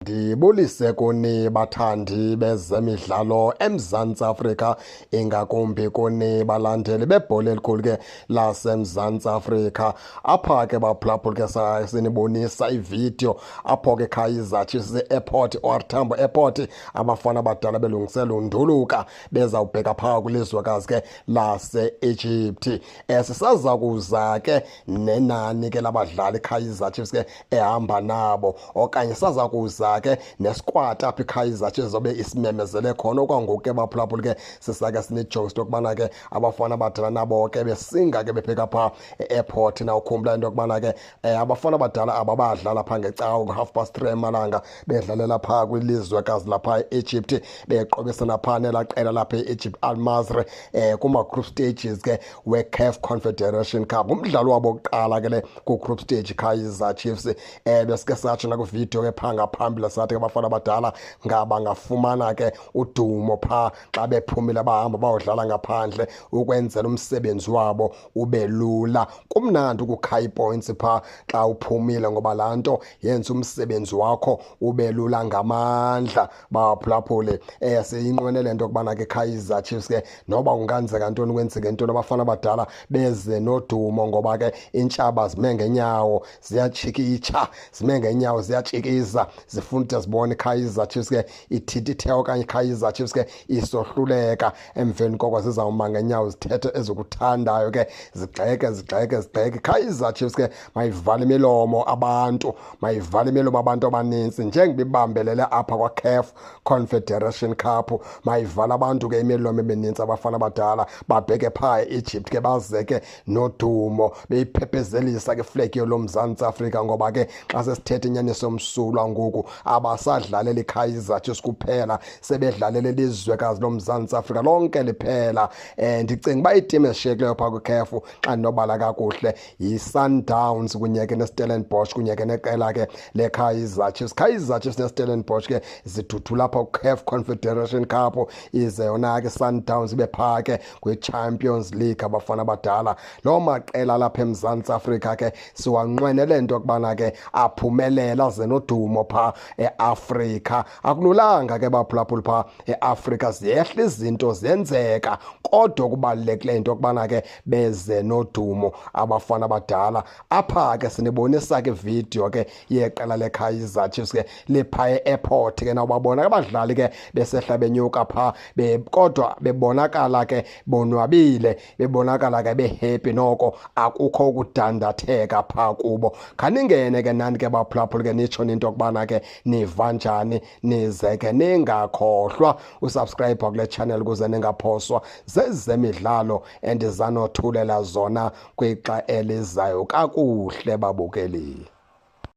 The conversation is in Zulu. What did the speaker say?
Ndibulise kuni bathandi bezemidlalo eMzantsi Afrika, ingakumbi kuni balandeli bebhola elikhulu ke laseMzantsi Afrika. Apha ke baphulaphula ke sinibonisa ividiyo apho ke Kaizer Chiefs e-airport OR Tambo Airport abafana abadala belungisela unduluka bezawubheka phaa kwilizwekazi ke lase-Egypt. Sisaza kuza ke nenani ke labadlali Kaizer Chiefs ke ehamba nabo, okanye saza kuza ke nesquad apha iKaizer Chiefs zobe isimemezele khona okwangoku ke baphulaphula ke sisake sinijokes yokubana ke abafana abadala nabo ke besinga ke bepheka phaa e-airport. Na ukhumbula into yokubana ke abafana abadala ababadlala phaa ngecawa ngo-3:30 emalanga bedlalela phaa kwilizwekazi lapha e-Egypt, beqobisana phaa nelaa qela lapha e-Egypt Al-Masry kuma-group stages ke we-CAF Confederation Cup. Umdlalo wabo wokuqala ke le ku-group stage Kaizer Chiefs besike satsho nakwividiyo ke phaa ngaphambili sathi ke abafana abadala ngabangafumana ke udumo phaa xa bephumile bahamba bayodlala ngaphandle ukwenzela umsebenzi wabo ube lula. Kumnandi ukukhaya points phaa xa uphumile, ngoba laa nto yenza umsebenzi wakho ube lula ngamandla baphulaphule. Siyinqwenele nto yokubana ke Kaizer Chiefs ke noba kunganzeka ntoni kwenzeke ntoni abafana abadala beze nodumo, ngoba ke iintshaba zime ngenyawo ziyatshikitsha, zime ngenyawo ziyatshikiza, zifuna ukuthi zibone iKaizer Chiefs ke ithithithe okanye iKaizer Chiefs ke isohluleka. Emveni koko zizawuma ngenyawo zithethe ezikuthandayo ke zigxeke. Kaizer Chiefs ke mayivale imilomo abantu, mayivale imilomo abantu abanintsi njengoba ibambelele apha kwa-CAF Confederation Cup. Mayivale abantu ke imilomo eminintsi abafana abadala babheke phaa e-Egypt ke baze ke nodumo beyiphephezelisa ke iflegi yolomzantsi Afrika, ngoba ke xa sesithethe inyaniso msulwa ngoku abasadlalela iKaizer Chiefs kuphela, sebedlalela ilizwekazi lomzantsi Afrika lonke liphela. Ndicinga uba iitim ezishiyekileyo phaa kwi-CAF xa ndinobala kakuhle yi-Sundowns kunye ke neStellenbosch kunye ke neqela ke leKaizer Chiefs. Kaizer Chiefs neStellenbosch ke ziduthula apha ku-CAF Confederation Cup, ize yona ke Sundowns ibe phaa ke kwi-Champions League. Abafana abadala loo maqela lapha eMzantsi Afrika ke siwanqwenele nto yokubana ke aphumelele aze nodumo phaa e-Afrika. Akululanga ke baphulaphula phaa e-Afrika, ziyehla izinto ziyenzeka, kodwa kubalulekile into yokubana ke beze nodumo abafana abadala. Apha ke sinibonisa ke video ke yeqela leKaizer Chiefs ke lipha e-airport ke nawubabona ke abadlali ke besehla benyuka phaa kodwa bebonakala ke bonwabile, bebonakala ke behappy, noko akukho ukudandatheka phaa kubo. Khaningene ke nani ke baphulaphula ke nitsho into yokubana ke niva njani, nize ke ningakhohlwa usubscribe kule channel ukuze ningaphoswa zezemidlalo endizanothulela zona kwixa elizayo kakuhle babukeli.